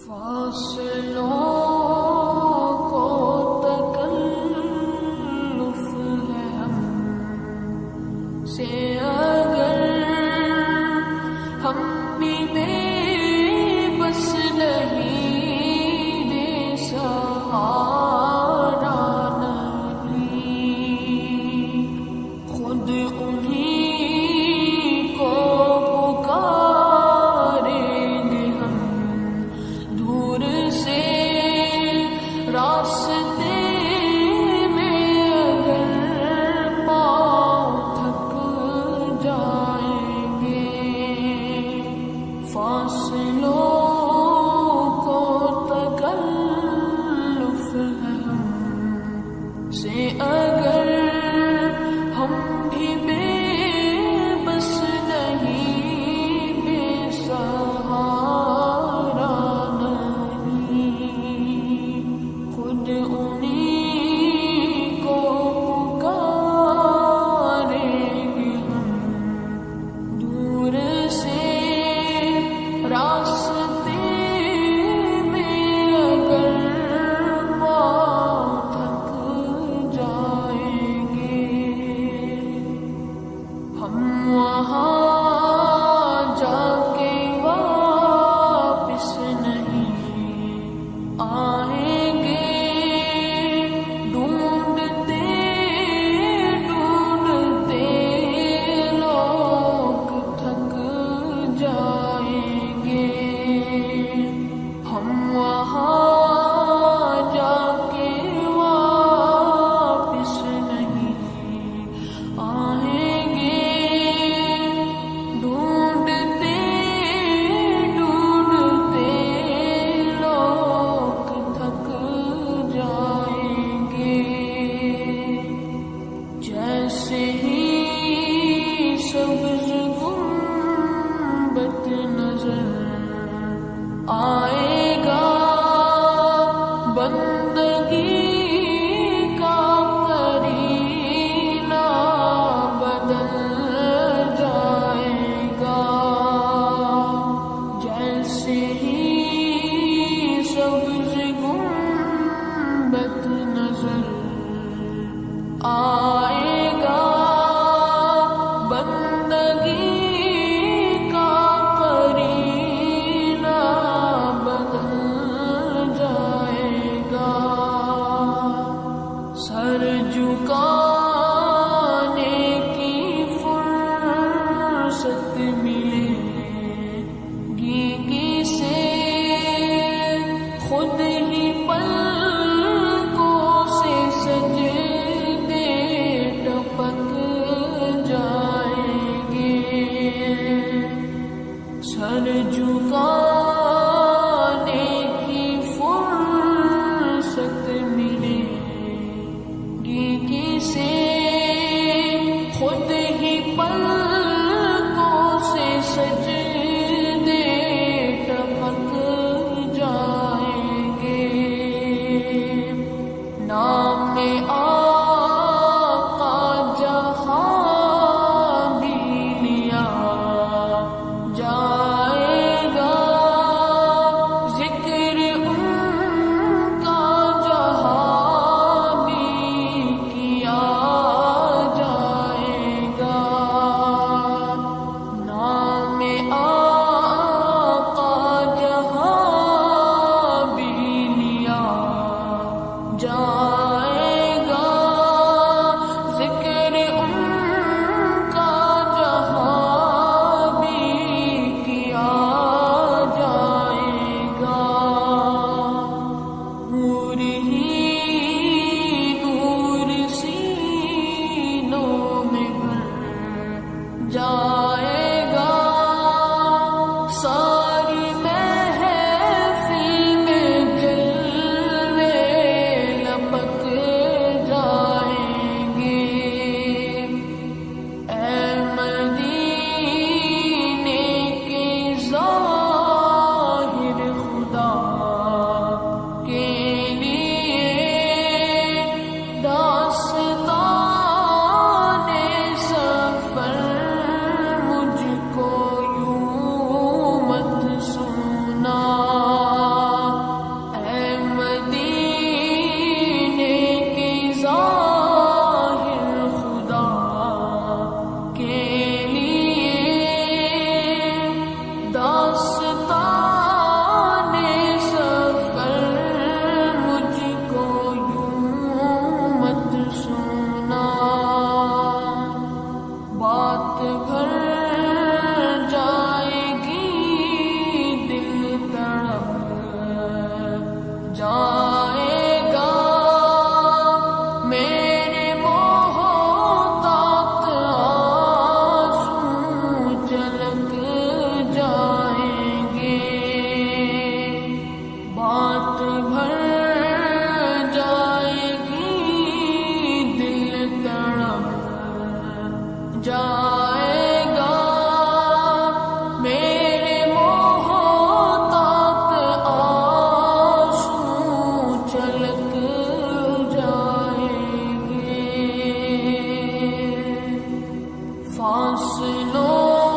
فاصلوں کو تکلف ہے ہم سے اگر ہم بھی بے بس نہیں بے سہارا نہیں خود انہیں کو پکاریں گے ہم دور سے راستے میں اگر پاؤں تھک جائیں گے فاصلوں کو تکلف ہے ہم سے اگر ہم بھی بے بس نہیں بے سہارا نہیں خود انہیں کو پکاریں گے ہم دور سے راستے میں اگر پاؤں تھک جائیں گے ہم وہاں جا کے واپس نہیں آئیں گے ڈھونڈتے ڈھونڈتے لوگ تھک جائیں گے ہم وہاں جا کے واپس نہیں آئیں گے ڈھونڈتے ڈھونڈتے لوگ تھک جائیں گے جیسے ہی سبز گنبد نظر آئے گا بندگی کا کرینہ بدل جائے گا جیسے ہی سبز گنبد نظر آئے گا بندگی کا کرینہ بدل جائے گا سر جھکانے کی فرصت ملے گی کسے خود ہی پلکوں سے سجدے ٹپک جائیں گے سر جھکانے کی فرصت ملے گی کسے خود ہی پلکوں سے سجدے ٹپک جائیں گے فاصلوں